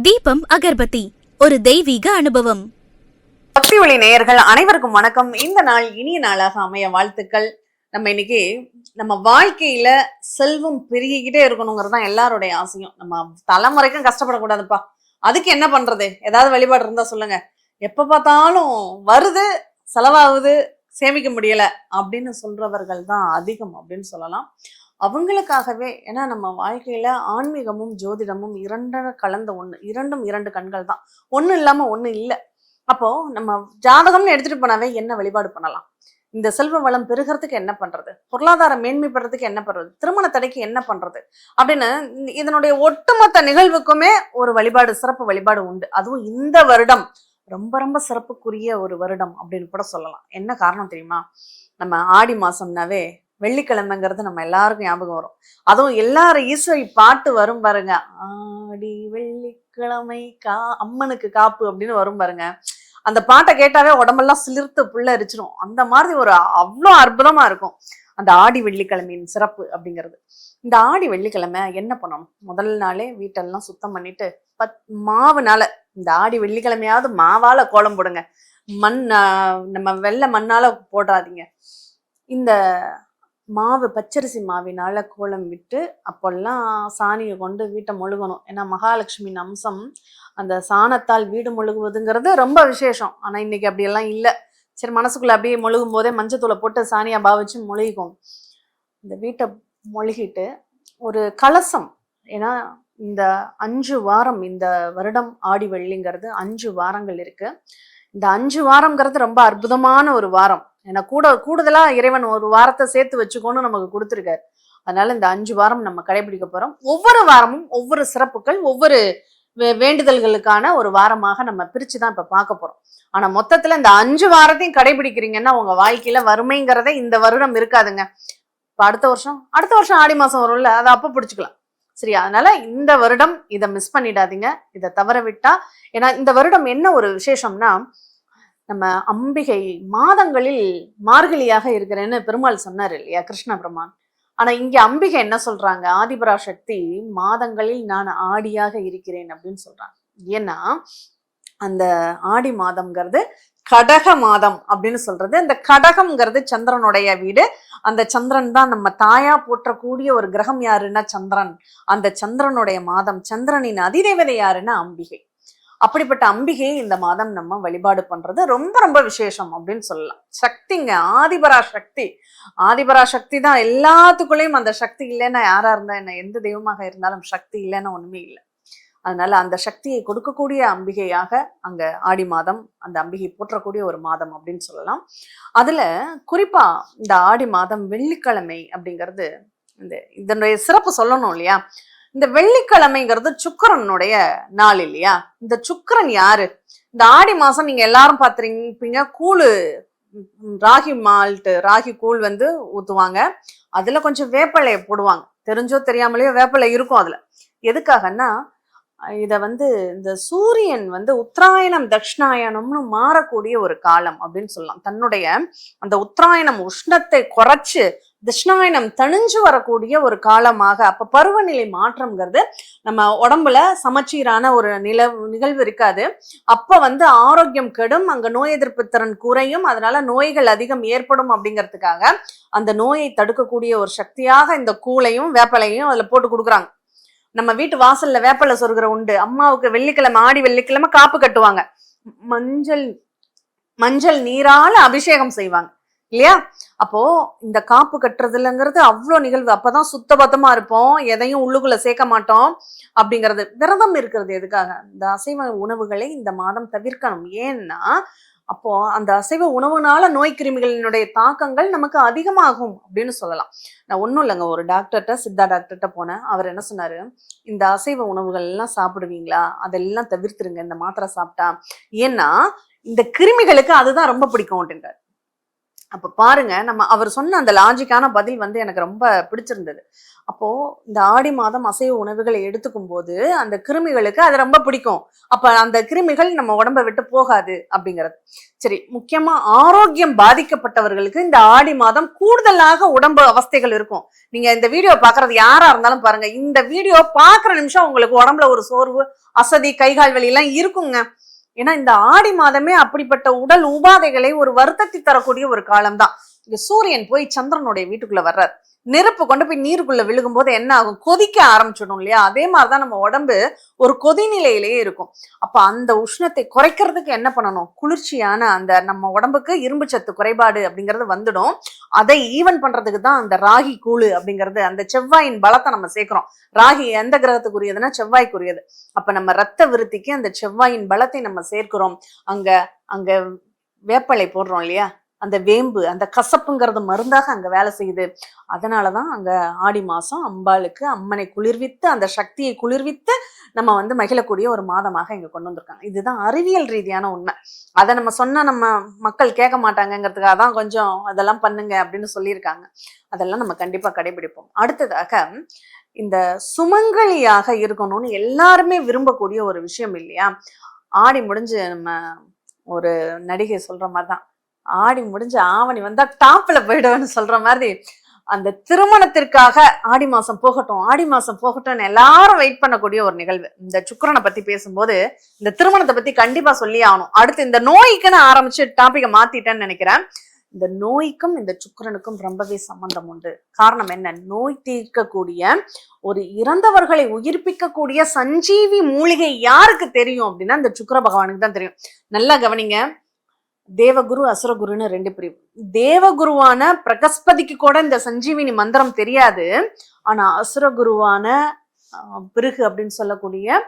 தீபம் அகர்பத்தி ஒரு தெய்வீக அனுபவம். பக்தி ஒளி நேயர்கள் அனைவருக்கும் வணக்கம். இந்த நாள் இனிய நாளாக அமைய வாழ்த்துக்கள். நம்ம இன்னைக்கு நம்ம வாழ்க்கையில செல்வம் பெருகிக்கிட்டே இருக்கணுங்கிறது தான் எல்லாருடைய ஆசையும். நம்ம தலைமுறைக்கும் கஷ்டப்படக்கூடாதுப்பா. அதுக்கு என்ன பண்றது? ஏதாவது வழிபாடு இருந்தா சொல்லுங்க. எப்ப பார்த்தாலும் வருது, செலவாகுது, சேமிக்க முடியல அப்படின்னு சொல்றவர்கள் தான் அதிகம் அப்படின்னு சொல்லலாம். அவங்களுக்காகவே, ஏன்னா நம்ம வாழ்க்கையில ஆன்மீகமும் ஜோதிடமும் இரண்டரை கலந்த ஒண்ணு, இரண்டும் இரண்டு கண்கள் தான். ஒண்ணு இல்லாம ஒண்ணு இல்லை. அப்போ நம்ம ஜாதகம்னு எடுத்துட்டு போனாவே என்ன வழிபாடு பண்ணலாம், இந்த செல்வ வளம் பெருகிறதுக்கு என்ன பண்றது, பொருளாதார மேன்மை பெறதுக்கு என்ன பண்றது, திருமண தடைக்கு என்ன பண்றது அப்படின்னு இதனுடைய ஒட்டுமொத்த நிகழ்வுக்குமே ஒரு வழிபாடு, சிறப்பு வழிபாடு உண்டு. அதுவும் இந்த வருடம் ரொம்ப ரொம்ப சிறப்புக்குரிய ஒரு வருடம் அப்படின்னு கூட சொல்லலாம். என்ன காரணம் தெரியுமா? நம்ம ஆடி மாசம்னாவே வெள்ளிக்கிழமைங்கிறது நம்ம எல்லாருக்கும் ஞாபகம் வரும். அதுவும் எல்லாரும் ஈஸ்வரி பாட்டு வரும் பாருங்க, ஆடி வெள்ளிக்கிழமை அம்மனுக்கு காப்பு அப்படின்னு வரும் பாருங்க. அந்த பாட்டை கேட்டாவே உடம்பெல்லாம் சிலிர்த்து புள்ள அரிச்சிடும். அந்த மாதிரி ஒரு அவ்வளோ அற்புதமா இருக்கும் அந்த ஆடி வெள்ளிக்கிழமையின் சிறப்பு அப்படிங்கிறது. இந்த ஆடி வெள்ளிக்கிழமை என்ன பண்ணணும்? முதல் நாளே வீட்டெல்லாம் சுத்தம் பண்ணிட்டு மாவுனால, இந்த ஆடி வெள்ளிக்கிழமையாவது மாவால கோலம் போடுங்க. நம்ம வெள்ளை மண்ணால போடாதீங்க. இந்த மாவு பச்சரிசி மாவினால கோலம் விட்டு அப்பெல்லாம் சாணியை கொண்டு வீட்டை மொழுகணும். ஏன்னா மகாலட்சுமியின் அம்சம் அந்த சாணத்தால் வீடு மொழுகுவதுங்கிறது ரொம்ப விசேஷம். ஆனா இன்னைக்கு அப்படியெல்லாம் இல்லை. சரி, மனசுக்குள்ள அப்படியே மொழுகும் போதே மஞ்சத்தூளை போட்டு சாணியா பாவிச்சு மொழுகிக்கும். இந்த வீட்டை மொழுகிட்டு ஒரு கலசம், ஏன்னா இந்த 5 வாரம், இந்த வருடம் ஆடி வெள்ளிங்கிறது 5 வாரங்கள் இருக்கு. இந்த 5 வாரம்ங்கிறது ரொம்ப அற்புதமான ஒரு வாரம். ஏன்னா கூடுதலா இறைவன் ஒரு வாரத்தை சேர்த்து வச்சுக்கோன்னு நமக்கு கொடுத்துருக்காரு. அதனால இந்த 5 வாரம் நம்ம கடைபிடிக்க போறோம். ஒவ்வொரு வாரமும் ஒவ்வொரு சிறப்புகள், ஒவ்வொரு வேண்டுதல்களுக்கான ஒரு வாரமாக நம்ம பிரிச்சுதான் இப்ப பார்க்க போறோம். ஆனா மொத்தத்துல இந்த 5 வாரத்தையும் கடைபிடிக்கிறீங்கன்னா உங்க வாழ்க்கையில வறுமைங்கிறதே இந்த வருடம் இருக்காதுங்க. இப்ப அடுத்த வருஷம் ஆடி மாசம் வரும்ல, அதை அப்ப பிடிச்சுக்கலாம். சரியா? அதனால இந்த வருடம் இதை மிஸ் பண்ணிடாதீங்க, இதை தவற விட்டா. ஏன்னா இந்த வருடம் என்ன ஒரு விசேஷம்னா, நம்ம அம்பிகை மாதங்களில் மார்கழியாக இருக்கிறேன்னு பெருமாள் சொன்னார் இல்லையா, கிருஷ்ண பெருமான். ஆனா இங்க அம்பிகை என்ன சொல்றாங்க, ஆதிபராசக்தி மாதங்களில் நான் ஆடியாக இருக்கிறேன் அப்படின்னு சொல்றாங்க. ஏன்னா அந்த ஆடி மாதம்ங்கிறது கடக மாதம் அப்படின்னு சொல்றது. இந்த கடகம்ங்கிறது சந்திரனுடைய வீடு. அந்த சந்திரன் தான் நம்ம தாயா போற்றக்கூடிய ஒரு கிரகம். யாருன்னா சந்திரன். அந்த சந்திரனுடைய மாதம். சந்திரனின் அதிதேவதை யாருன்னா அம்பிகை. அப்படிப்பட்ட அம்பிகையை இந்த மாதம் நம்ம வழிபாடு பண்றது ரொம்ப ரொம்ப விசேஷம் அப்படின்னு சொல்லலாம். சக்திங்க, ஆதிபராசக்தி தான் எல்லாத்துக்குள்ளேயும். அந்த சக்தி இல்லைன்னா யாரா இருந்தா என்ன, எந்த தெய்வமாக இருந்தாலும் சக்தி இல்லைன்னா ஒண்ணுமே இல்லை. அதனால அந்த சக்தியை கொடுக்கக்கூடிய அம்பிகையாக அங்க ஆடி மாதம், அந்த அம்பிகை போற்றக்கூடிய ஒரு மாதம் அப்படின்னு சொல்லலாம். அதுல குறிப்பா இந்த ஆடி மாதம் வெள்ளிக்கிழமை அப்படிங்கிறது, இதனுடைய சிறப்பு சொல்லணும் இல்லையா. இந்த வெள்ளிக்கிழமைங்கிறது சுக்கிரனுடைய நாள் இல்லையா. இந்த சுக்கிரன் யாரு? இந்த ஆடி மாசம் நீங்க எல்லாரும் பார்த்திருப்பீங்க, கூழு, ராகி கூழ் ஊத்துவாங்க. அதுல கொஞ்சம் வேப்பிலையை போடுவாங்க. தெரிஞ்சோ தெரியாமலையோ வேப்பிலை இருக்கும் அதுல. எதுக்காகன்னா, இத இந்த சூரியன் உத்தராயணம் தட்சிணாயணம்னு மாறக்கூடிய ஒரு காலம் அப்படின்னு சொல்லலாம். தன்னுடைய அந்த உத்தராயணம் உஷ்ணத்தை குறைச்சு தட்சிணாயணம் தணிஞ்சு வரக்கூடிய ஒரு காலமாக, அப்ப பருவநிலை மாற்றம்ங்கிறது நம்ம உடம்புல சமச்சீரான ஒரு நிகழ்வு இருக்காது. அப்ப ஆரோக்கியம் கெடும், அங்க நோய் எதிர்ப்பு திறன் குறையும், அதனால நோய்கள் அதிகம் ஏற்படும். அப்படிங்கிறதுக்காக அந்த நோயை தடுக்கக்கூடிய ஒரு சக்தியாக இந்த கூளையும் வேப்பலையும் அதுல போட்டு கொடுக்குறாங்க. நம்ம வீட்டு வாசல்ல வேப்பலை சொருகிற உண்டு. அம்மாவுக்கு வெள்ளிக்கிழமை, ஆடி வெள்ளிக்கிழமை காப்பு கட்டுவாங்க. மஞ்சள் நீரால அபிஷேகம் செய்வாங்க இல்லையா. அப்போ இந்த காப்பு கட்டுறதுலங்கிறது அவ்வளோ நிகழ்வு. அப்பதான் சுத்தபத்தமா இருப்போம், எதையும் உள்ளுக்குள்ள சேர்க்க மாட்டோம் அப்படிங்கிறது. விரதம் இருக்கிறது எதுக்காக? இந்த அசைவ உணவுகளை இந்த மாதம் தவிர்க்கணும். ஏன்னா அப்போ அந்த அசைவ உணவுனால நோய் கிருமிகளினுடைய தாக்கங்கள் நமக்கு அதிகமாகும் அப்படின்னு சொல்லலாம். நான் ஒன்றும் இல்லைங்க, ஒரு டாக்டர்கிட்ட, சித்தா டாக்டர்கிட்ட போனேன். அவர் என்ன சொன்னாரு, இந்த அசைவ உணவுகள் எல்லாம் சாப்பிடுவீங்களா, அதெல்லாம் தவிர்த்துருங்க இந்த மாத்திரை சாப்பிட்டா. ஏன்னா இந்த கிருமிகளுக்கு அதுதான் ரொம்ப பிடிக்கும் அப்படின்றார். அப்ப பாருங்க, நம்ம அவர் சொன்ன அந்த லாஜிக்கான பதில் வந்து எனக்கு ரொம்ப பிடிச்சிருந்தது. அப்போ இந்த ஆடி மாதம் அசைவ உணவுகளை எடுத்துக்கும் போது அந்த கிருமிகளுக்கு அது ரொம்ப பிடிக்கும். அப்ப அந்த கிருமிகள் நம்ம உடம்ப விட்டு போகாது அப்படிங்கிறது. சரி, முக்கியமா ஆரோக்கியம் பாதிக்கப்பட்டவர்களுக்கு இந்த ஆடி மாதம் கூடுதலாக உடம்பு அவஸ்தைகள் இருக்கும். நீங்க இந்த வீடியோ பாக்குறது யாரா இருந்தாலும் பாருங்க, இந்த வீடியோ பாக்குற நிமிஷம் உங்களுக்கு உடம்புல ஒரு சோர்வு, அசதி, கைகால் வலி எல்லாம் இருக்குங்க. ஏன்னா இந்த ஆடி மாதமே அப்படிப்பட்ட உடல் உபாதைகளை ஒரு வருத்தத்தை தரக்கூடிய ஒரு காலம்தான். இங்க சூரியன் போய் சந்திரனுடைய வீட்டுக்குள்ள வர்றார். நெருப்பு கொண்டு போய் நீருக்குள்ள விழுகும் போது என்ன ஆகும்? கொதிக்க ஆரம்பிச்சிடும் இல்லையா? அதே மாதிரிதான் நம்ம உடம்பு ஒரு கொதிநிலையிலேயே இருக்கும். அப்ப அந்த உஷ்ணத்தை குறைக்கிறதுக்கு என்ன பண்ணணும்? குளிர்ச்சியான அந்த நம்ம உடம்புக்கு இரும்பு சத்து குறைபாடு அப்படிங்கிறது வந்துடும். அதை ஈவன் பண்றதுக்கு தான் அந்த ராகி கூழு அப்படிங்கிறது, அந்த செவ்வாயின் பலத்தை நம்ம சேர்க்கிறோம். ராகி எந்த கிரகத்துக்குரியதுன்னா செவ்வாய்க்குரியது. அப்ப நம்ம ரத்த விருத்திக்கு அந்த செவ்வாயின் பலத்தை நம்ம சேர்க்கிறோம். அங்க அங்க வேப்பலை போடுறோம் இல்லையா? அந்த வேம்பு, அந்த கசப்புங்கிறது மருந்தாக அங்க வேலை செய்யுது. அதனாலதான் அங்க ஆடி மாசம் அம்பாளுக்கு அம்மனை குளிர்வித்து, அந்த சக்தியை குளிர்வித்து நம்ம வந்து மகிழக்கூடிய ஒரு மாதமாக இங்க கொண்டு வந்திருக்காங்க. இதுதான் அறிவியல் ரீதியான உண்மை. அதை நம்ம சொன்னா நம்ம மக்கள் கேட்க மாட்டாங்கிறதுக்காக தான் கொஞ்சம் அதெல்லாம் பண்ணுங்க அப்படின்னு சொல்லியிருக்காங்க. அதெல்லாம் நம்ம கண்டிப்பா கடைபிடிப்போம். அடுத்ததாக, இந்த சுமங்கலியாக இருக்கணும்னு எல்லாருமே விரும்பக்கூடிய ஒரு விஷயம் இல்லையா? ஆடி முடிஞ்சு நம்ம ஒரு நடிகை சொல்ற மாதிரிதான், ஆடி முடிஞ்சு ஆவணி வந்தா டாப்ல போயிடுவேன்னு சொல்ற மாதிரி, அந்த திருமணத்திற்காக ஆடி மாசம் போகட்டும், ஆடி மாசம் போகட்டும்னு எல்லாரும் வெயிட் பண்ணக்கூடிய ஒரு நிகழ்வு. இந்த சுக்கிரனை பத்தி பேசும்போது இந்த திருமணத்தை பத்தி கண்டிப்பா சொல்லி ஆகணும். அடுத்து இந்த நோய்க்குன்னு ஆரம்பிச்சு டாபிக்கை மாத்திட்டேன்னு நினைக்கிறேன். இந்த நோய்க்கும் இந்த சுக்கிரனுக்கும் ரொம்பவே சம்பந்தம் உண்டு. காரணம் என்ன? நோய் தீர்க்கக்கூடிய, ஒரு இறந்தவர்களை உயிர்ப்பிக்கக்கூடிய சஞ்சீவி மூலிகை யாருக்கு தெரியும் அப்படின்னா இந்த சுக்கிர பகவானுக்கு தான் தெரியும். நல்லா கவனிங்க. தேவகுரு, அசுரகுருன்னு 2 பிரிவு. தேவகுருவான பிரகஸ்பதிக்கு கூட இந்த சஞ்சீவினி மந்திரம் தெரியாது. ஆனா அசுரகுருவான பிருகு அப்படின்னு சொல்லக்கூடிய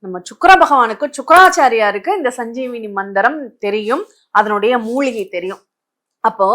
நம்ம சுக்கிர பகவானுக்கு, சுக்கராச்சாரியாருக்கு இந்த சஞ்சீவினி மந்திரம் தெரியும், அதனுடைய மூலிகை தெரியும். அப்போ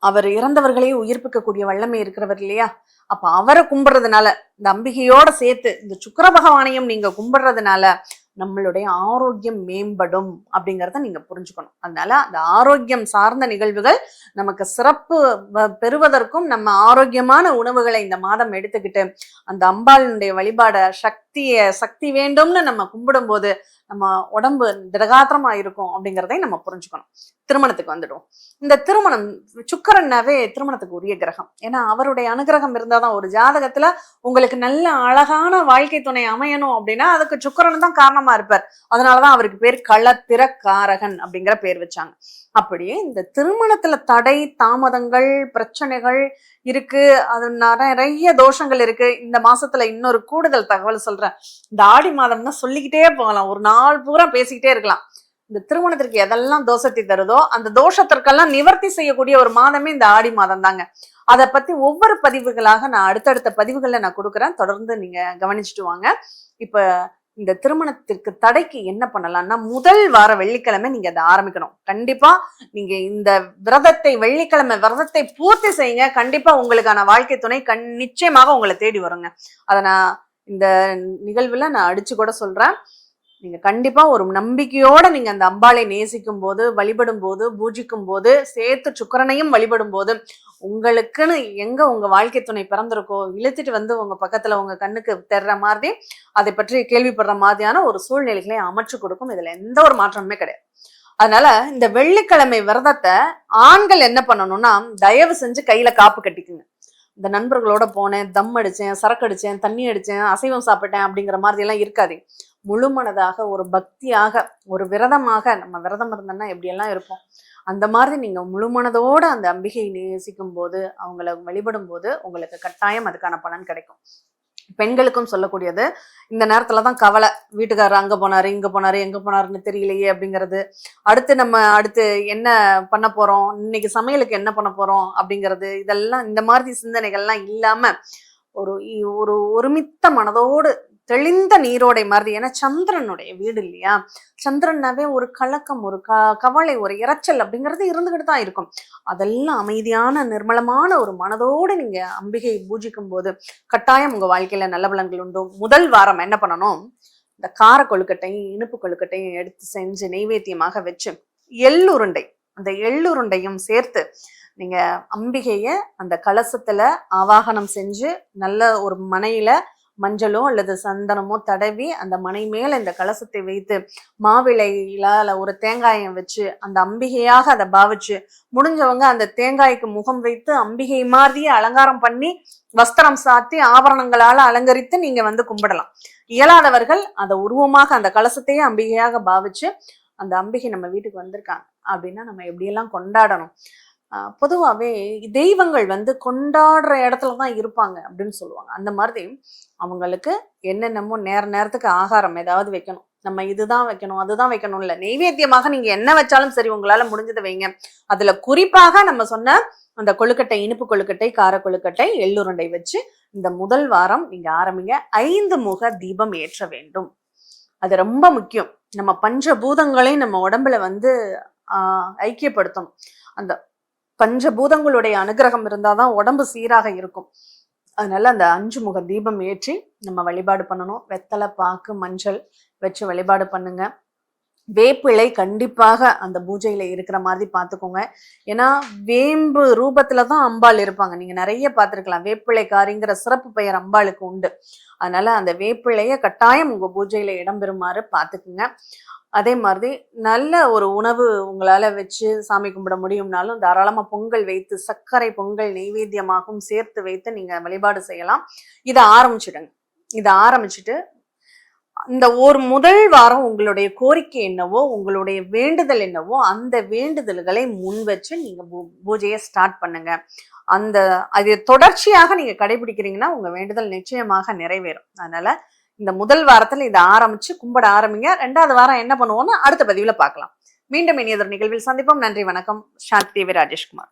அவர் இறந்தவர்களையே உயிர்ப்பிக்கக்கூடிய வல்லமை இருக்கிறவர் இல்லையா? அப்ப அவரை கும்பிடுறதுனால, இந்த அம்பிகையோட சேர்த்து இந்த சுக்கிர பகவானையும் நீங்க கும்பிடுறதுனால நம்மளுடைய ஆரோக்கியம் மேம்படும் அப்படிங்கிறத நீங்க புரிஞ்சுக்கணும். அதனால அந்த ஆரோக்கியம் சார்ந்த நிகழ்வுகள் நமக்கு சிறப்பு பெறுவதற்கும், நம்ம ஆரோக்கியமான உணவுகளை இந்த மாதம் எடுத்துக்கிட்டு அந்த அம்பாளுடைய வழிபாட சக்தி வேண்டும்னு நம்ம கும்பிடும் போது நம்ம உடம்பு திடகாத்திரமா இருக்கும் அப்படிங்கிறதை நம்ம புரிஞ்சுக்கணும். திருமணத்துக்கு வந்துடும். இந்த திருமணம், சுக்கிரன்னாவே திருமணத்துக்கு உரிய கிரகம். ஏன்னா அவருடைய அனுகிரகம் இருந்தாதான், ஒரு ஜாதகத்துல உங்களுக்கு நல்ல அழகான வாழ்க்கை துணை அமையணும் அப்படின்னா அதுக்கு சுக்கிரன் தான் காரணமா இருப்பார். அதனாலதான் அவருக்கு பேர் களத்திரக்காரகன் அப்படிங்கிற பேர் வச்சாங்க. அப்படியே இந்த திருமணத்துல தடை, தாமதங்கள், பிரச்சனைகள் இருக்கு, அது நிறைய தோஷங்கள் இருக்கு. இந்த மாசத்துல இன்னொரு கூடுதல் தகவல் சொல்றேன். இந்த ஆடி மாதம்னா சொல்லிக்கிட்டே போகலாம், ஒரு நாள் பூரா பேசிக்கிட்டே இருக்கலாம். இந்த திருமணத்திற்கு எதெல்லாம் தோஷத்தை தருதோ அந்த தோஷத்திற்கெல்லாம் நிவர்த்தி செய்யக்கூடிய ஒரு மாதமே இந்த ஆடி மாதம் தாங்க. அதை பத்தி ஒவ்வொரு பதிவுகளாக நான் அடுத்தடுத்த பதிவுகள்ல நான் கொடுக்குறேன். தொடர்ந்து நீங்க கவனிச்சுட்டு வாங்க. இப்ப இந்த திருமணத்திற்கு தடைக்கு என்ன பண்ணலாம்னா, முதல் வார வெள்ளிக்கிழமை நீங்க அதை ஆரம்பிக்கணும். கண்டிப்பா நீங்க இந்த வெள்ளிக்கிழமை விரதத்தை பூர்த்தி செய்யுங்க. கண்டிப்பா உங்களுக்கான வாழ்க்கை துணை நிச்சயமாக உங்களை தேடி வருங்க. அதை நான் இந்த நிகழ்வுல நான் அடிச்சு கூட சொல்றேன். நீங்க கண்டிப்பா ஒரு நம்பிக்கையோட நீங்க அந்த அம்பாளை நேசிக்கும் போது, வழிபடும் போது, பூஜிக்கும் போது, சேர்த்து சுக்கிரனையும் வழிபடும் போது, உங்களுக்குன்னு எங்க உங்க வாழ்க்கை துணை பிறந்திருக்கோ இழுத்துட்டு வந்து உங்க பக்கத்துல உங்க கண்ணுக்கு தெர்ற மாதிரி, அதை பற்றி கேள்விப்படுற மாதிரியான ஒரு சூழ்நிலைகளை அமைச்சு கொடுக்கும். இதுல எந்த ஒரு மாற்றமுமே கிடையாது. அதனால இந்த வெள்ளிக்கிழமை விரதத்தை ஆண்கள் என்ன பண்ணணும்னா, தயவு செஞ்சு கையில காப்பு கட்டிக்குங்க. இந்த நண்பர்களோட போனேன், தம் அடிச்சேன், சரக்கு அடிச்சேன், தண்ணி அடிச்சேன், அசைவம் சாப்பிட்டேன் அப்படிங்கிற மாதிரி எல்லாம் இருக்காது. முழு மனதாக, ஒரு பக்தியாக, ஒரு விரதமாக, நம்ம விரதம் இருந்தோம்னா எப்படியெல்லாம் இருப்போம், அந்த மாதிரி நீங்க முழு மனதோட அந்த அம்பிகையை நேசிக்கும் போது, அவங்கள வழிபடும் போது உங்களுக்கு கட்டாயம் அதுக்கான பலன் கிடைக்கும். பெண்களுக்கும் சொல்லக்கூடியது, இந்த நேரத்துலதான் கவலை, வீட்டுக்காரர் அங்க போனாரு, இங்க போனாரு, எங்க போனாருன்னு தெரியலையே அப்படிங்கிறது. அடுத்து என்ன பண்ண போறோம், இன்னைக்கு சமையலுக்கு என்ன பண்ண போறோம் அப்படிங்கிறது, இதெல்லாம் இந்த மாதிரி சிந்தனைகள்லாம் இல்லாம ஒரு ஒருமித்த மனதோடு, தெளிந்த நீரோடை மாதிரி. ஏன்னா சந்திரனுடைய வீடு இல்லையா? சந்திரனாவே ஒரு கலக்கம், ஒரு கவலை, ஒரு இரைச்சல் அப்படிங்கிறது இருந்துகிட்டு தான் இருக்கும். அதெல்லாம் அமைதியான நிர்மலமான ஒரு மனதோடு நீங்க அம்பிகை பூஜிக்கும் போது கட்டாயம் உங்க வாழ்க்கையில நல்ல பலன்கள் உண்டு. முதல் வாரம் என்ன பண்ணணும், இந்த கார கொழுக்கட்டையும் இனிப்பு கொழுக்கட்டையும் எடுத்து செஞ்சு நெய்வேத்தியமாக வச்சு, எள்ளுருண்டை அந்த எள்ளுருண்டையும் சேர்த்து நீங்க அம்பிகைய அந்த கலசத்துல ஆவாகனம் செஞ்சு நல்ல ஒரு மனையில மஞ்சளோ அல்லது சந்தனமோ தடவி அந்த மனை மேல இந்த கலசத்தை வைத்து மாவிளையில ஒரு தேங்காயம் வச்சு அந்த அம்பிகையாக அதை பாவிச்சு முடிஞ்சவங்க அந்த தேங்காய்க்கு முகம் வைத்து அம்பிகை மாதிரியே அலங்காரம் பண்ணி வஸ்திரம் சாத்தி ஆபரணங்களால அலங்கரித்து நீங்க வந்து கும்பிடலாம். இயலாதவர்கள் அந்த உருவமாக அந்த கலசத்தையே அம்பிகையாக பாவிச்சு அந்த அம்பிகை நம்ம வீட்டுக்கு வந்திருக்காங்க அப்படின்னா நம்ம எப்படியெல்லாம் கொண்டாடணும். பொதுவாகவே தெய்வங்கள் வந்து கொண்டாடுற இடத்துலதான் இருப்பாங்க அப்படின்னு சொல்லுவாங்க. அந்த மாதிரி அவங்களுக்கு என்னென்னமோ நேரத்துக்கு ஆகாரம் ஏதாவது வைக்கணும். நம்ம இதுதான் வைக்கணும் அதுதான் வைக்கணும் இல்ல, நெய்வேத்தியமாக நீங்க என்ன வச்சாலும் சரி உங்களால முடிஞ்சதை வைங்க. அதுல குறிப்பாக நம்ம சொன்ன அந்த கொழுக்கட்டை, இனிப்பு கொழுக்கட்டை, கார கொழுக்கட்டை, எள்ளுருண்டை வச்சு இந்த முதல் வாரம் நீங்க ஆரம்பிங்க. 5 முக தீபம் ஏற்ற வேண்டும். அது ரொம்ப முக்கியம். நம்ம பஞ்சபூதங்களையும் நம்ம உடம்புல வந்து ஐக்கியப்படுத்தணும். அந்த பஞ்சபூதங்களுடைய அனுகிரகம் இருந்தாதான் உடம்பு சீராக இருக்கும். அதனால அந்த 5 முக தீபம் ஏற்றி நம்ம வழிபாடு பண்ணணும். வெத்தலை, பாக்கு, மஞ்சள் வச்சு வழிபாடு பண்ணுங்க. வேப்பிலை கண்டிப்பாக அந்த பூஜையில இருக்கிற மாதிரி பார்த்துக்கோங்க. ஏன்னா வேம்பு ரூபத்துலதான் அம்பாள் இருப்பாங்க. நீங்க நிறைய பார்த்துருக்கலாம். வேப்பிலைக்காரிங்கிற சிறப்பு பெயர் அம்பாளுக்கு உண்டு. அதனால அந்த வேப்பிலைய கட்டாயம் உங்க பூஜையில இடம்பெறுமாறு பார்த்துக்குங்க. அதே மாதிரி நல்ல ஒரு உணவு உங்களால வச்சு சாமி கும்பிட முடியும்னாலும் தாராளமா பொங்கல் வைத்து சர்க்கரை பொங்கல் நெய்வேத்தியமாகவும் சேர்த்து வைத்து நீங்க வழிபாடு செய்யலாம். இதை ஆரம்பிச்சுட்டு இந்த ஒரு முதல் வாரம் உங்களுடைய கோரிக்கை என்னவோ, உங்களுடைய வேண்டுதல் என்னவோ, அந்த வேண்டுதல்களை முன் வச்சு நீங்க பூஜையை ஸ்டார்ட் பண்ணுங்க. அது தொடர்ச்சியாக நீங்க கடைபிடிக்கிறீங்கன்னா உங்க வேண்டுதல் நிச்சயமாக நிறைவேறும். அதனால இந்த முதல் வாரத்துல இதை ஆரம்பிச்சு கும்பிட ஆரம்பிங்க. 2வது வாரம் என்ன பண்ணுவோம்னு அடுத்த பதிவுல பார்க்கலாம். மீண்டும் இனியதொரு நிகழ்வில் சந்திப்போம். நன்றி, வணக்கம். சாந்தி தேவி ராஜேஷ்குமார்.